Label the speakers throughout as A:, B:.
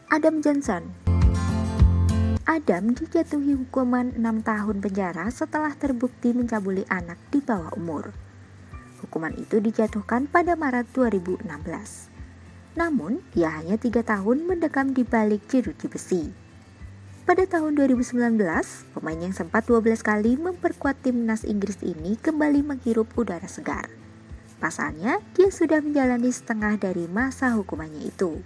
A: Adam Johnson. Adam dijatuhi hukuman 6 tahun penjara setelah terbukti mencabuli anak di bawah umur. Hukuman itu dijatuhkan pada Maret 2016. Namun, ia hanya 3 tahun mendekam di balik jeruji besi. Pada tahun 2019, pemain yang sempat 12 kali memperkuat timnas Inggris ini kembali menghirup udara segar. Pasalnya, dia sudah menjalani setengah dari masa hukumannya itu.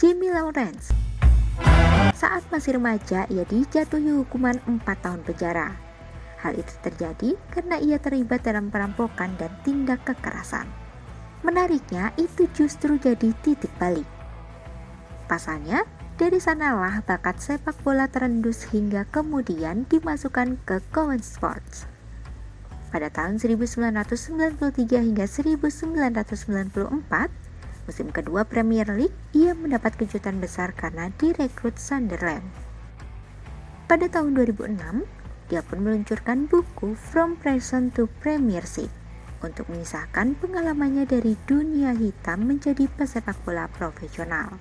A: Jamie Lawrence. Saat masih remaja, ia dijatuhi hukuman 4 tahun penjara. Hal itu terjadi karena ia terlibat dalam perampokan dan tindak kekerasan. Menariknya, itu justru jadi titik balik. Pasalnya, dari sanalah bakat sepak bola terendus hingga kemudian dimasukkan ke Kowen Sports. Pada tahun 1993 hingga 1994, musim kedua Premier League, ia mendapat kejutan besar karena direkrut Sunderland. Pada tahun 2006, dia pun meluncurkan buku From Prison to Premiership untuk mengisahkan pengalamannya dari dunia hitam menjadi pesepak bola profesional.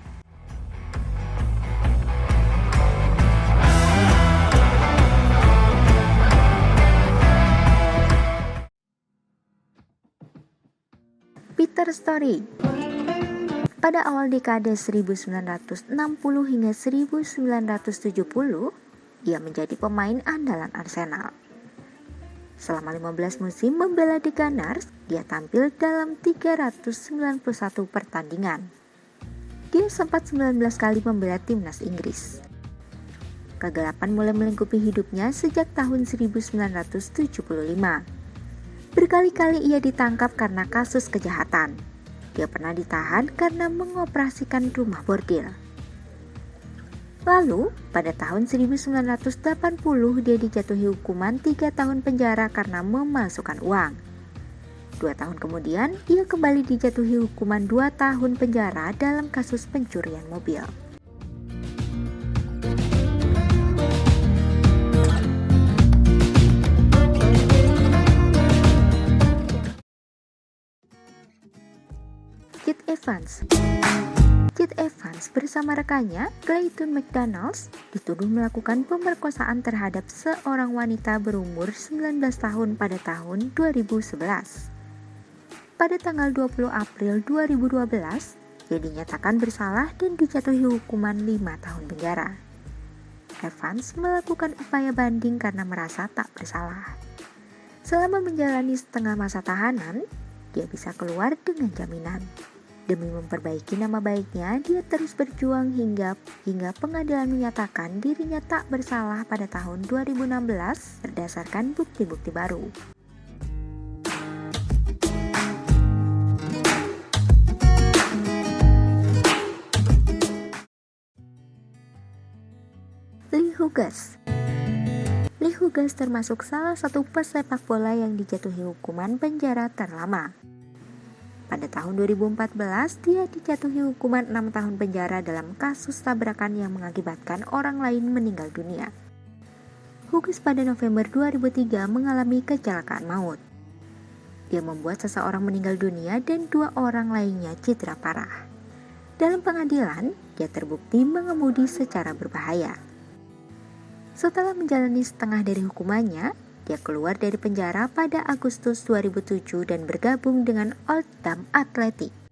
A: Peter Story. Pada awal dekade 1960 hingga 1970, ia menjadi pemain andalan Arsenal. Selama 15 musim membela The Gunners, dia tampil dalam 391 pertandingan. Dia sempat 19 kali membela timnas Inggris. Kegelapan mulai melingkupi hidupnya sejak tahun 1975. Berkali-kali ia ditangkap karena kasus kejahatan. Dia pernah ditahan karena mengoperasikan rumah bordil. Lalu, pada tahun 1980 dia dijatuhi hukuman 3 tahun penjara karena memalsukan uang. 2 tahun kemudian, ia kembali dijatuhi hukuman 2 tahun penjara dalam kasus pencurian mobil. Keith Evans bersama rekannya, Clayton McDonald, dituduh melakukan pemerkosaan terhadap seorang wanita berumur 19 tahun pada tahun 2011. Pada tanggal 20 April 2012, dia dinyatakan bersalah dan dijatuhi hukuman 5 tahun penjara. Evans melakukan upaya banding karena merasa tak bersalah. Selama menjalani setengah masa tahanan, dia bisa keluar dengan jaminan. Demi memperbaiki nama baiknya, dia terus berjuang hingga pengadilan menyatakan dirinya tak bersalah pada tahun 2016 berdasarkan bukti-bukti baru. Lee Hughes termasuk salah satu pesepak bola yang dijatuhi hukuman penjara terlama. Pada tahun 2014, dia dijatuhi hukuman 6 tahun penjara dalam kasus tabrakan yang mengakibatkan orang lain meninggal dunia. Hughes pada November 2003 mengalami kecelakaan maut. Dia membuat seseorang meninggal dunia dan 2 orang lainnya cedera parah. Dalam pengadilan, dia terbukti mengemudi secara berbahaya. Setelah menjalani setengah dari hukumannya, dia keluar dari penjara pada Agustus 2007 dan bergabung dengan Oldham Athletic.